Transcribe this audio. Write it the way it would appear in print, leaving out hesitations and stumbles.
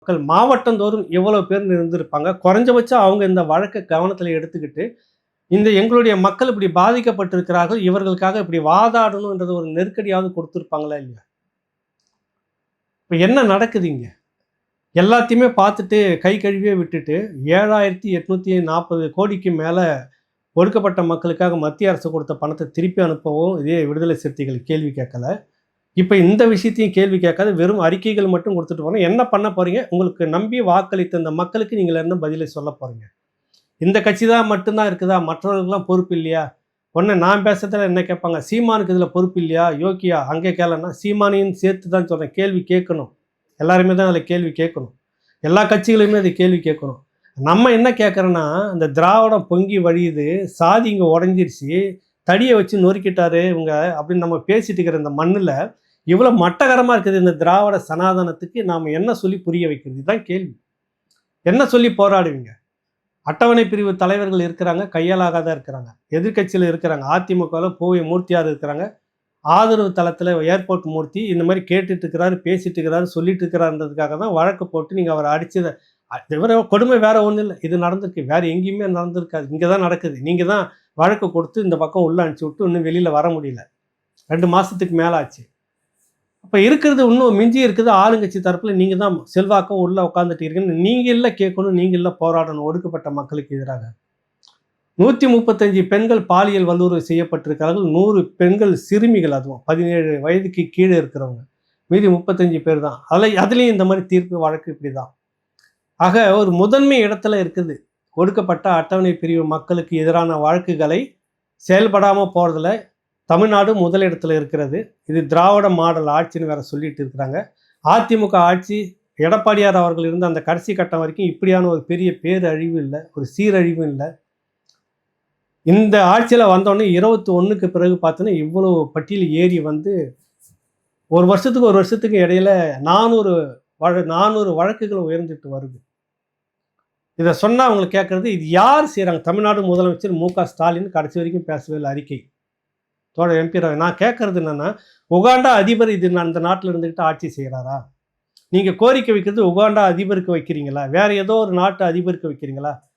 மக்கள் மாவட்டந்தோறும் எவ்வளவு பேர் இருந்திருப்பாங்க. குறைஞ்சபட்சம் அவங்க இந்த வழக்க கவனத்துல எடுத்துக்கிட்டு, இந்த எங்களுடைய மக்கள் இப்படி பாதிக்கப்பட்டிருக்கிறார்கள். இவர்களுக்காக இப்படி வாதாடணும்ன்றது ஒரு நெருக்கடியாவது குடுத்திருப்பாங்களா இல்லையா? இப்ப என்ன நடக்குது இங்க? எல்லாத்தையுமே பார்த்துட்டு கை கழுவியே விட்டுட்டு 7,840 கோடிக்கு மேல ஒடுக்கப்பட்ட மக்களுக்காக மத்திய அரசு கொடுத்த பணத்த திருப்பி அனுப்பவும் இதே விடுதலை சிறுத்தைகள் கேள்வி கேட்கல. இப்ப இந்த விஷயத்தையும் கேள்வி கேட்காத வெறும் அறிக்கைகள் மட்டும் குடுத்துட்டு போறோம். என்ன பண்ண போறீங்க? உங்களுக்கு நம்பி வாக்களித்த இந்த மக்களுக்கு நீங்க என்ன பதிலை சொல்லப் போறீங்க? இந்த கட்சி தான் மட்டும் தான் இருக்குதா? மற்றவர்களுக்கெல்லாம் பொறுப்பு இல்லையா? உடனே நான் பேசுறதுல என்ன கேட்பாங்க? சீமானுக்கு இதுல பொறுப்பு இல்லையா? யோக்கியா அங்கே கேளன்னா, சீமானையும் சேர்த்து தான் சொல்றேன். கேள்வி கேட்கணும். எல்லாருமே தான் அதுல கேள்வி கேட்கணும். எல்லா கட்சிகளுமே அது கேள்வி கேட்கணும். நம்ம என்ன கேட்குறோன்னா, இந்த திராவிடம் பொங்கி வழியுது, சாதி இங்க உடைஞ்சிருச்சு, தடிய வச்சு நொறுக்கிட்டாரு இவங்க அப்படின்னு நம்ம பேசிட்டு இருக்கிற இந்த மண்ணுல, இவ்வளோ மட்டகரமா இருக்குது இந்த திராவிட சனாதனத்துக்கு நாம என்ன சொல்லி புரிய வைக்கிறது? இதுதான் கேள்வி. என்ன சொல்லி போராடுவீங்க? அட்டவணை பிரிவு தலைவர்கள் இருக்கிறாங்க, கையாலாகாத இருக்கிறாங்க. எதிர்க்கட்சியில இருக்கிறாங்க. அதிமுகவுல பூவை மூர்த்தியார் இருக்கிறாங்க. ஆதரவு தளத்துல ஏர்போர்ட் மூர்த்தி இந்த மாதிரி கேட்டுட்டு இருக்கிறாரு, பேசிட்டு இருக்கிறாரு, சொல்லிட்டு இருக்கிறாருன்றதுக்காக தான் வழக்கு போட்டு நீங்க அவரை அடிச்சத இவர கொடுமை வேற ஒண்ணும் இல்ல. இது நடந்திருக்கு. வேற எங்கேயுமே நடந்திருக்காது. இங்க தான் நடக்குது. நீங்க தான் வழக்கு கொடுத்து இந்த பக்கம் உள்ள அனுப்பிச்சு விட்டு இன்னும் வெளியில வர முடியல. 2 மாசத்துக்கு மேல ஆச்சு. அப்ப இருக்கிறது இன்னும் மிஞ்சி இருக்குது ஆளுங்கட்சி தரப்புல நீங்க தான் செல்வாக்கா உள்ள உட்கார்ந்துட்டு இருக்கீங்க. நீங்க இல்ல கேட்கணும், நீங்க இல்ல போராடணும் ஒடுக்கப்பட்ட மக்களுக்கு எதிராக. 135 பெண்கள் பாலியல் வல்லுறவு செய்யப்பட்டிருக்கிறார்கள். 100 பெண்கள் சிறுமிகள், அதுவும் 17 வயதுக்கு கீழே இருக்கிறவங்க. மீதி 35 பேர் தான். அதுலயும் இந்த மாதிரி தீர்ப்பு வழக்கு இப்படிதான். ஆக ஒரு முதன்மை இடத்துல இருக்குது. ஒடுக்கப்பட்ட அட்டவணை பிரிவு மக்களுக்கு எதிரான வழக்குகளை செயல்படாம போறதுல தமிழ்நாடு முதலிடத்துல இருக்கிறது. இது திராவிட மாடல் ஆட்சின்னு வேற சொல்லிட்டு இருக்கிறாங்க. அதிமுக ஆட்சி எடப்பாடியார் அவர்கள் இருந்த அந்த கடைசி கட்டம் வரைக்கும் இப்படியான ஒரு பெரிய பேரழிவு இல்ல, ஒரு சீரழிவும் இல்ல. இந்த ஆட்சியில வந்தோடனே 21க்கு பிறகு பார்த்தீங்கன்னா, இவ்வளவு பட்டியல் ஏறி வந்து ஒரு வருஷத்துக்கு இடையில 400 வழக்குகள் உயர்ந்துட்டு வருது. இத சொன்னா அவங்க கேட்கறது, இது யார் செய்றாங்க? தமிழ்நாடு முதலமைச்சர் மு.க. ஸ்டாலின் கடைசி வரைக்கும் பேசவே இல்ல அறிக்கை. தோழர் எம்பி நான் கேட்கறது என்னன்னா, உகாண்டா அதிபர் இது அந்த நாட்டுல இருந்துகிட்டு ஆட்சி செய்றாரா? நீங்க கோரிக்கை வைக்கிறது உகாண்டா அதிபருக்கு வைக்கிறீங்களா? வேற ஏதோ ஒரு நாட்டு அதிபருக்கு வைக்கிறீங்களா?